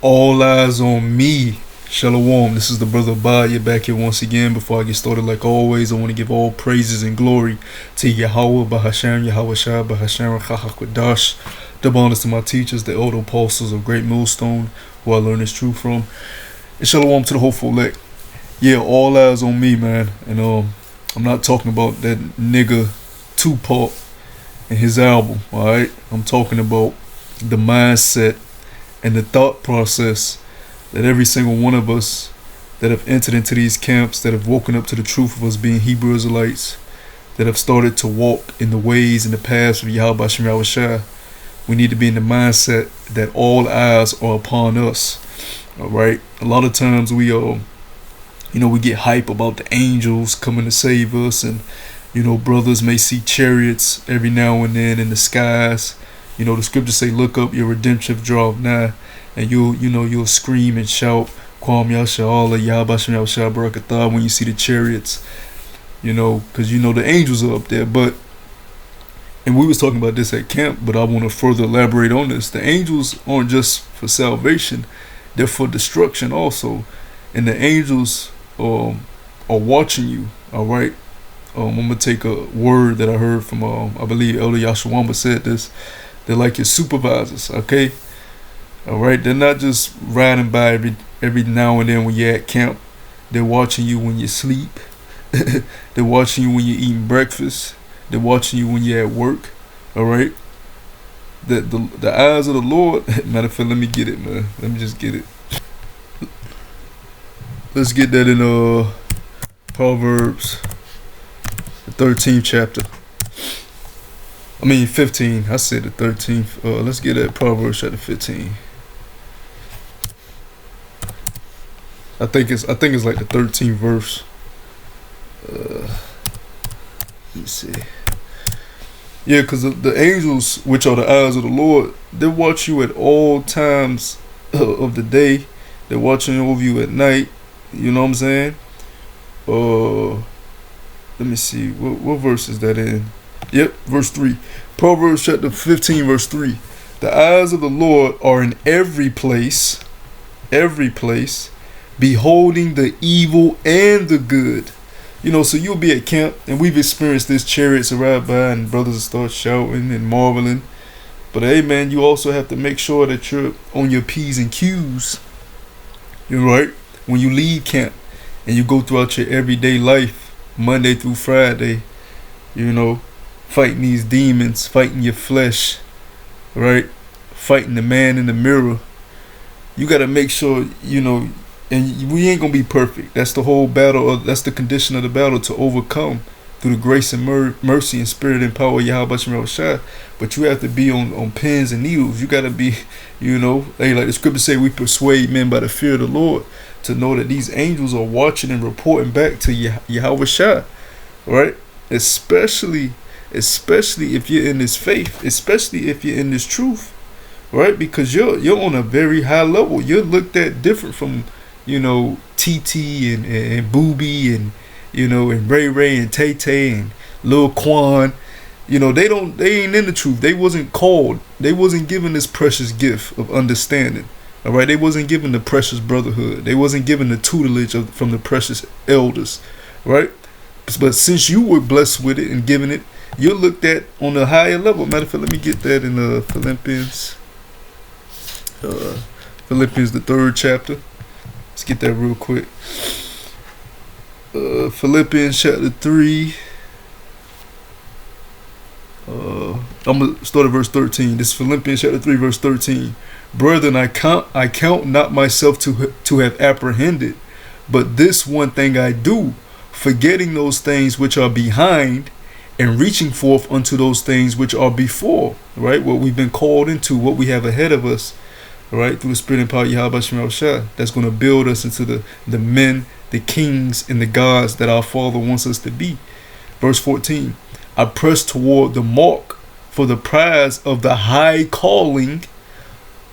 All eyes on me. Shalom. This is the brother Abaya back here once again. Before I get started, like always, I want to give all praises and glory to Yahweh, Bahashem, Yahweh Shai, Bahashem, Chahakwadash. Double honors to my teachers, the elder apostles of Great Millstone, who I learned this truth from. And shalom to the hopeful elect. Yeah, all eyes on me, man. And I'm not talking about that nigga Tupac and his album, alright? I'm talking about the mindset and the thought process that every single one of us that have entered into these camps, that have woken up to the truth of us being Hebrew Israelites, that have started to walk in the ways and the paths of Yahweh Shem Yahweh Shai, we need to be in the mindset that all eyes are upon us. Alright? A lot of times we we get hype about the angels coming to save us, and brothers may see chariots every now and then in the skies. The scriptures say, look up, your redemption draweth nigh, and you'll scream and shout, Kwam Yasha Allah, Yahweh Shem Yahweh Shai Barakatah, when you see the chariots, because the angels are up there. And we was talking about this at camp, but I want to further elaborate on this. The angels aren't just for salvation, they're for destruction also. And the angels are watching you, all right? I'm going to take a word that I heard from, I believe Elder Yashawamba said this. They're like your supervisors, okay? All right, they're not just riding by every now and then when you're at camp. They're watching you when you sleep. They're watching you when you're eating breakfast. They're watching you when you're at work, all right? The eyes of the Lord, matter of fact, let me get it, man. Let me just get it. Let's get that in Proverbs, the 13th chapter. 15. I said the 13th. Let's get at Proverbs chapter 15. I think it's like the 13th verse. Let me see. Yeah, because the angels, which are the eyes of the Lord, they watch you at all times of the day. They're watching over you at night. You know what I'm saying? Let me see. What verse is that in? Yep, verse 3. Proverbs chapter 15, verse 3. The eyes of the Lord are in every place, beholding the evil and the good. So you'll be at camp, and we've experienced this, chariots arrive by and brothers start shouting and marveling. But hey, man, you also have to make sure that you're on your P's and Q's. You're right. When you leave camp and you go throughout your everyday life, Monday through Friday, fighting these demons, fighting your flesh, right? Fighting the man in the mirror. You got to make sure, and we ain't going to be perfect. That's the whole battle. That's the condition of the battle, to overcome through the grace and mercy and spirit and power of Yahweh Shem Yahweh Shai. But you have to be on pins and needles. You got to be, hey, like the scriptures say, we persuade men by the fear of the Lord, to know that these angels are watching and reporting back to Yahweh Shai, right? Especially if you're in this faith, especially if you're in this truth, right? Because you're on a very high level. You're looked at different from, TT and Booby and, and Ray Ray and Tay Tay and Lil Quan. They ain't in the truth. They wasn't called. They wasn't given this precious gift of understanding. All right, they wasn't given the precious brotherhood. They wasn't given the tutelage from the precious elders, right? But since you were blessed with it and given it, you're looked at on a higher level. Matter of fact, let me get that in Philippians. Philippians, the 3rd chapter. Let's get that real quick. Philippians chapter 3. I'm gonna start at verse 13. This is Philippians chapter 3, verse 13. Brethren, I count not myself to have apprehended, but this one thing I do, forgetting those things which are behind, and reaching forth unto those things which are before. Right, what we've been called into, what we have ahead of us. Right, through the spirit and power of Yahweh Shem Yahweh Shai, that's going to build us into the men, the kings, and the gods that our Father wants us to be. Verse 14. I press toward the mark for the prize of the high calling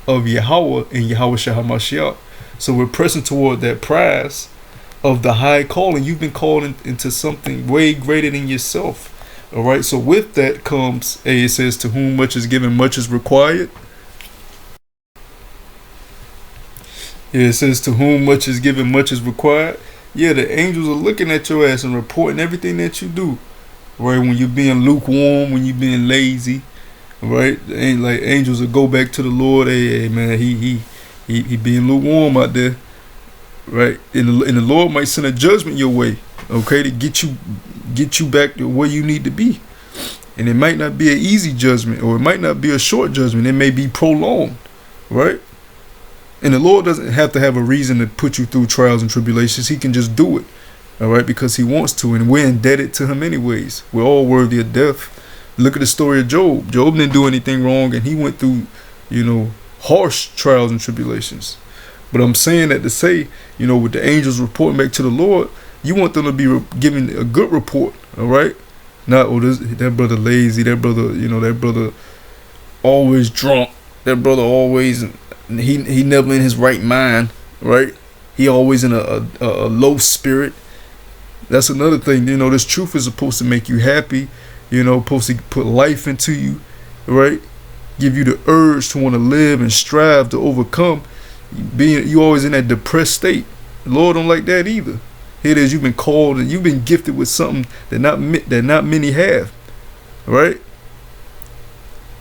of Yahweh and Yahweh Shai HaMashiach. So we're pressing toward that prize of the high calling. You've been called into something way greater than yourself. All right. So with that comes, it says, to whom much is given, much is required. Yeah, it says to whom much is given, much is required. Yeah, the angels are looking at your ass and reporting everything that you do. Right? When you're being lukewarm, when you're being lazy, right? Ain't like angels will go back to the Lord. Hey, man, he being lukewarm out there, right? And the Lord might send a judgment your way, okay, to get you back to where you need to be. And it might not be an easy judgment, or it might not be a short judgment. It may be prolonged, right? And the Lord doesn't have to have a reason to put you through trials and tribulations. He can just do it, all right, because he wants to, and we're indebted to him anyways. We're all worthy of death. Look at the story of Job. Job didn't do anything wrong, and he went through, harsh trials and tribulations. But I'm saying that to say, with the angels reporting back to the Lord, you want them to be giving a good report, all right? Not, that brother lazy, that brother, that brother always drunk, that brother always, he never in his right mind, right? He always in a low spirit. That's another thing, this truth is supposed to make you happy, supposed to put life into you, right? Give you the urge to want to live and strive to overcome. You always in that depressed state. The Lord don't like that either. Here it is, you've been called and you've been gifted with something that not many have, right?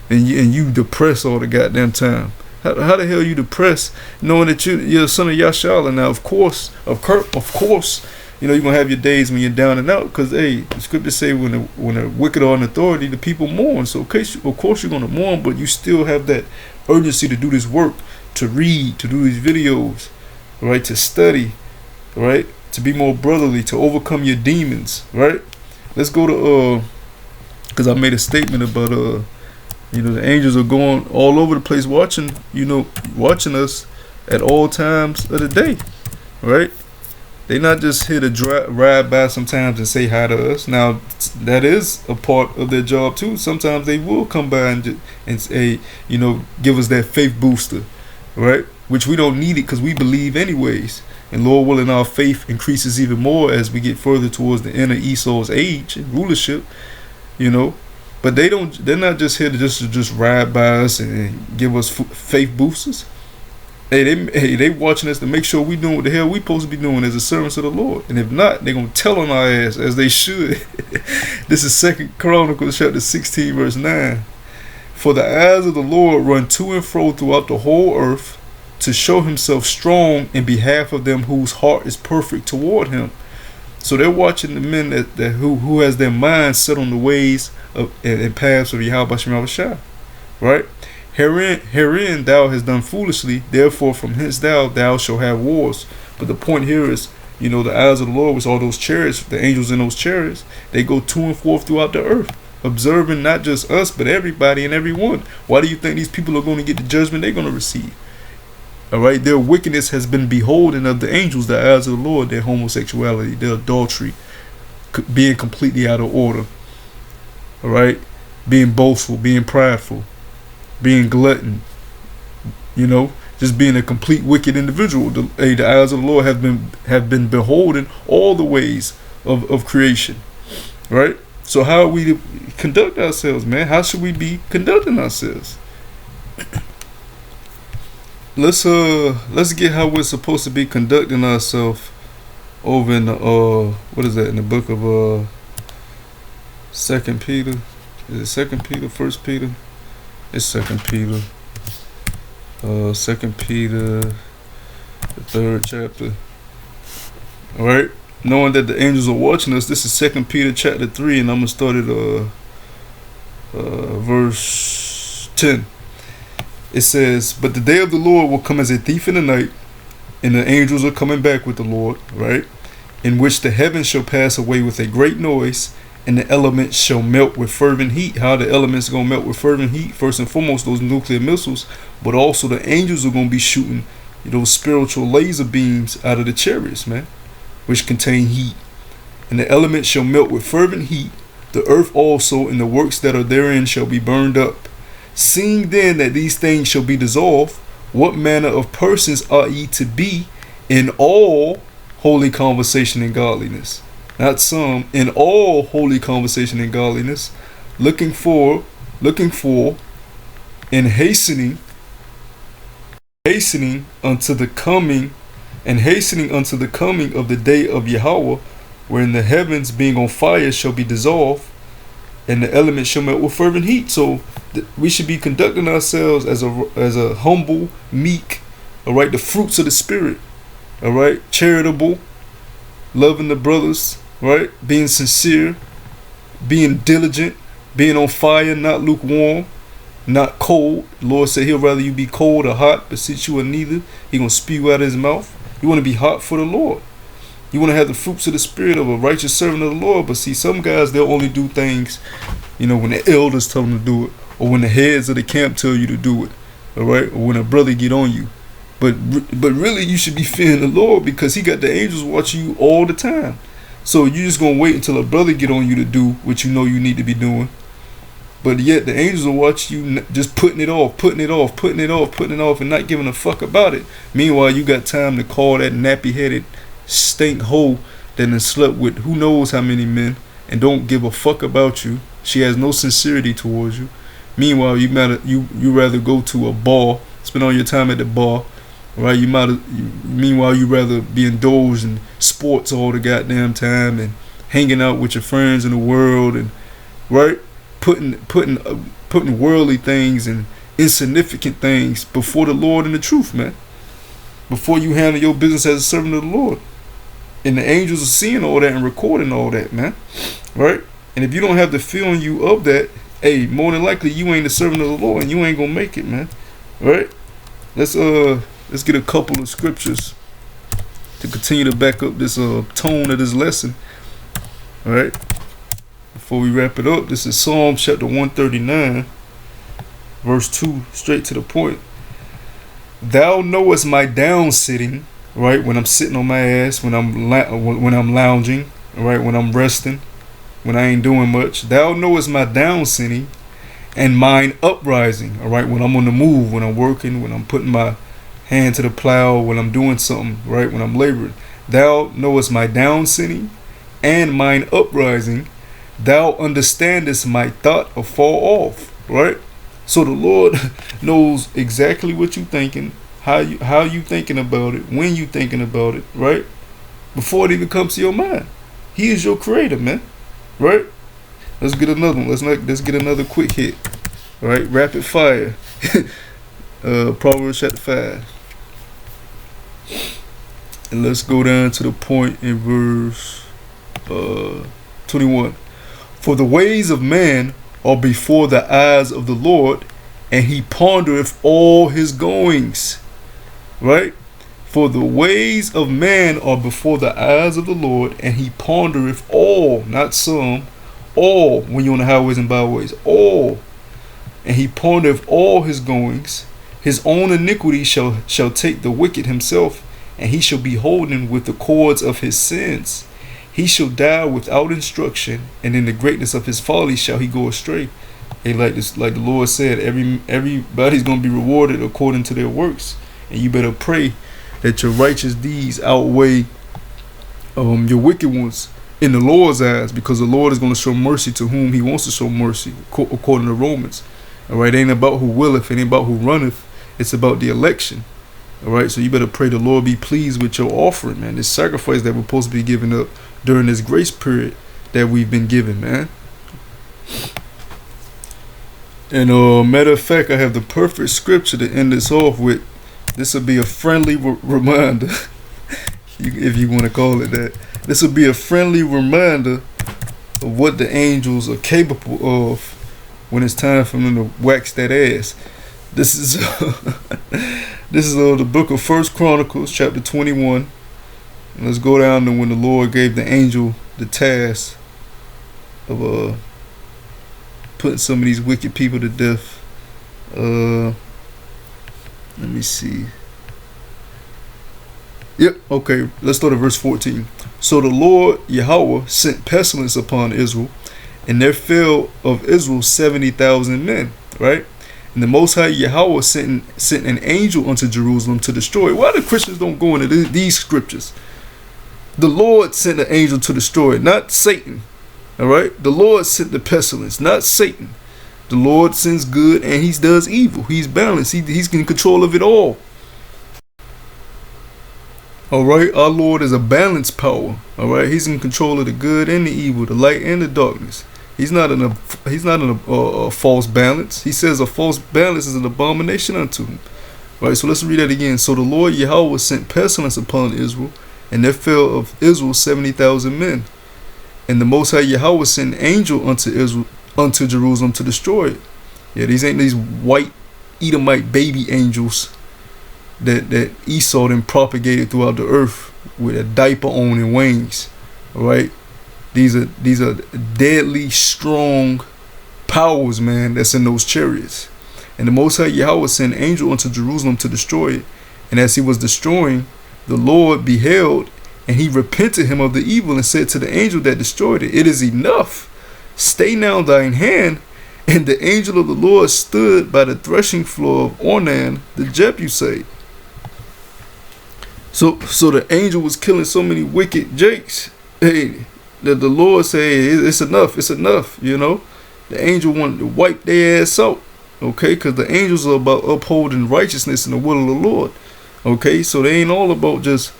And you depressed all the goddamn time. How the hell you depressed knowing that you're a son of Yashala? Now, of course, you're gonna have your days when you're down and out, because the scriptures say when the wicked are in authority, the people mourn. So of course you're gonna mourn, but you still have that urgency to do this work, to read, to do these videos, right? To study, right? To be more brotherly, to overcome your demons, right? Let's go to because I made a statement about the angels are going all over the place watching us at all times of the day, right? They're not just here to ride by sometimes and say hi to us. Now, that is a part of their job too. Sometimes they will come by and say, give us that faith booster, right? Which we don't need it because we believe anyways. And Lord willing, our faith increases even more as we get further towards the end of Esau's age and rulership, But they're not just here to just ride by us and give us faith boosters. They watching us to make sure we doing what the hell we supposed to be doing as a servants of the Lord. And if not, they're gonna tell on our ass as they should. This is 2 Chronicles chapter 16 verse 9. For the eyes of the Lord run to and fro throughout the whole earth, to show himself strong in behalf of them whose heart is perfect toward him. So they're watching the men who has their minds set on the ways and paths of Yahweh Shem Shah, right? Herein thou hast done foolishly, therefore from hence thou shalt have wars. But the point here is, the eyes of the Lord, was all those chariots, the angels in those chariots, they go to and forth throughout the earth, observing not just us, but everybody and everyone. Why do you think these people are going to get the judgment they're going to receive? All right, their wickedness has been beholden of the angels, the eyes of the Lord, their homosexuality, their adultery, being completely out of order. All right, being boastful, being prideful, being glutton, just being a complete wicked individual. The eyes of the Lord have been beholden all the ways of creation, right? So how are we to conduct ourselves, man? How should we be conducting ourselves? Let's get how we're supposed to be conducting ourselves over in the what is that, in the book of 2 Peter? Is it 2 Peter, 1 Peter? It's 2 Peter. 2 Peter, the 3rd chapter. Alright? Knowing that the angels are watching us, this is 2 Peter chapter 3, and I'm gonna start at verse 10. It says, but the day of the Lord will come as a thief in the night, and the angels are coming back with the Lord, right? In which the heavens shall pass away with a great noise, and the elements shall melt with fervent heat. How the elements are going to melt with fervent heat? First and foremost, those nuclear missiles, but also the angels are going to be shooting those spiritual laser beams out of the chariots, man, which contain heat. And the elements shall melt with fervent heat. The earth also and the works that are therein shall be burned up. Seeing then that these things shall be dissolved, what manner of persons ought ye to be in all holy conversation and godliness? Not some, in all holy conversation and godliness, looking for, and hastening hastening unto the coming of the day of Yahweh, wherein the heavens being on fire shall be dissolved, and the elements shall melt with fervent heat. So we should be conducting ourselves as a humble, meek, all right, the fruits of the spirit, all right, charitable, loving the brothers, right, being sincere, being diligent, being on fire, not lukewarm, not cold. The Lord said he'll rather you be cold or hot, but since you are neither, he gonna spew out his mouth. You want to be hot for the Lord. You want to have the fruits of the spirit of a righteous servant of the Lord. But see, some guys, they'll only do things, when the elders tell them to do it, or when the heads of the camp tell you to do it, all right, or when a brother get on you. But really, you should be fearing the Lord, because he got the angels watching you all the time. So you just gonna wait until a brother get on you to do what you know you need to be doing. But yet the angels will watch you just putting it off, and not giving a fuck about it. Meanwhile, you got time to call that nappy-headed stink hoe that done slept with who knows how many men and don't give a fuck about you. She has no sincerity towards you. Meanwhile, you rather go to a bar, spend all your time at the bar, right? Meanwhile, you rather be indulged in sports all the goddamn time and hanging out with your friends in the world, and right, putting worldly things and insignificant things before the Lord and the truth, man. Before you handle your business as a servant of the Lord. And the angels are seeing all that and recording all that, man. Right? And if you don't have the feeling you of that, hey, more than likely you ain't a servant of the Lord and you ain't gonna make it, man. Right? Let's get a couple of scriptures to continue to back up this tone of this lesson. All right? Before we wrap it up, this is Psalm chapter 139, verse 2, straight to the point. Thou knowest my down sitting, right? When I'm sitting on my ass, when I'm lounging, right? When I'm resting, when I ain't doing much. Thou knowest my down sitting and mine uprising, all right? When I'm on the move, when I'm working, when I'm putting my hand to the plow, when I'm doing something, right? When I'm laboring. Thou knowest my down sitting and mine uprising. Thou understandest my thought afar off, right? So the Lord knows exactly what you thinking, how you thinking about it, when you thinking about it, right? Before it even comes to your mind. He is your creator, man. Right? Let's get another one. Let's get another quick hit. All right, rapid fire. Proverbs chapter 5. And let's go down to the point in verse 21. For the ways of man are before the eyes of the Lord, and he pondereth all his goings. Right? For the ways of man are before the eyes of the Lord, and he pondereth all, not some, all, when you're on the highways and byways, all. And he pondereth all his goings. His own iniquity shall take the wicked himself, and he shall be holden with the cords of his sins. He shall die without instruction, and in the greatness of his folly shall he go astray. And like the Lord said, everybody's gonna be rewarded according to their works. And you better pray that your righteous deeds outweigh your wicked ones in the Lord's eyes, because the Lord is going to show mercy to whom he wants to show mercy, according to Romans. All right, it ain't about who willeth, it ain't about who runneth, it's about the election. All right, so you better pray the Lord be pleased with your offering, man, this sacrifice that we're supposed to be giving up during this grace period that we've been given, man. And matter of fact, I have the perfect scripture to end this off with. This will be a friendly reminder, if you want to call it that. This will be a friendly reminder of what the angels are capable of when it's time for them to wax that ass. This is the book of 1 Chronicles, chapter 21. And let's go down to when the Lord gave the angel the task of putting some of these wicked people to death. Let me see. Yep, okay. Let's start at verse 14. So the Lord Yahweh sent pestilence upon Israel, and there fell of Israel 70,000 men. Right? And the Most High Yahweh sent an angel unto Jerusalem to destroy. Why the Christians don't go into these scriptures? The Lord sent an angel to destroy, not Satan. All right? The Lord sent the pestilence, not Satan. The Lord sends good and he does evil. He's balanced. He's in control of it all. All right, our Lord is a balanced power. All right, He's in control of the good and the evil, the light and the darkness. He's not in a false balance. He says a false balance is an abomination unto Him. Right, so let's read that again. So the Lord Yahweh sent pestilence upon Israel, and there fell of Israel 70,000 men. And the Most High Yahweh sent an angel unto Israel, unto Jerusalem to destroy it. Yeah, these ain't these white Edomite baby angels that Esau then propagated throughout the earth with a diaper on and wings. All right, these are deadly strong powers, man, that's in those chariots. And the Most High Yahweh sent an angel unto Jerusalem to destroy it. And as he was destroying, the Lord beheld, and he repented him of the evil, and said to the angel that destroyed it, It is enough. Stay now thine hand. And the angel of the Lord stood by the threshing floor of Ornan the Jebusite. So the angel was killing so many wicked jakes. Hey, that the Lord said, hey, it's enough, you know. The angel wanted to wipe their ass out, okay, because the angels are about upholding righteousness and the will of the Lord, okay. So they ain't all about just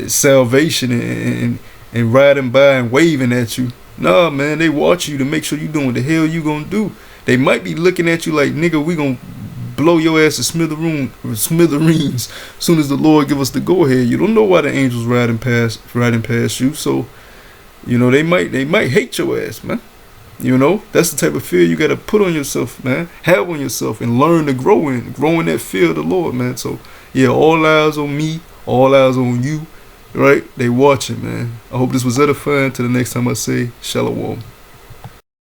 salvation and riding by and waving at you. Nah, man, they watch you to make sure you doing what the hell you gonna do. They might be looking at you like, nigga, we gonna blow your ass to smithereens soon as the Lord give us the go ahead. You don't know why the angels riding past you. So, you know, they might hate your ass, man. You know, that's the type of fear you gotta put on yourself, man. Have on yourself and learn to grow in that fear of the Lord, man. So yeah, all eyes on me, all eyes on you, right? They watching, man. I hope this was edifying. Till the next time I say shalom.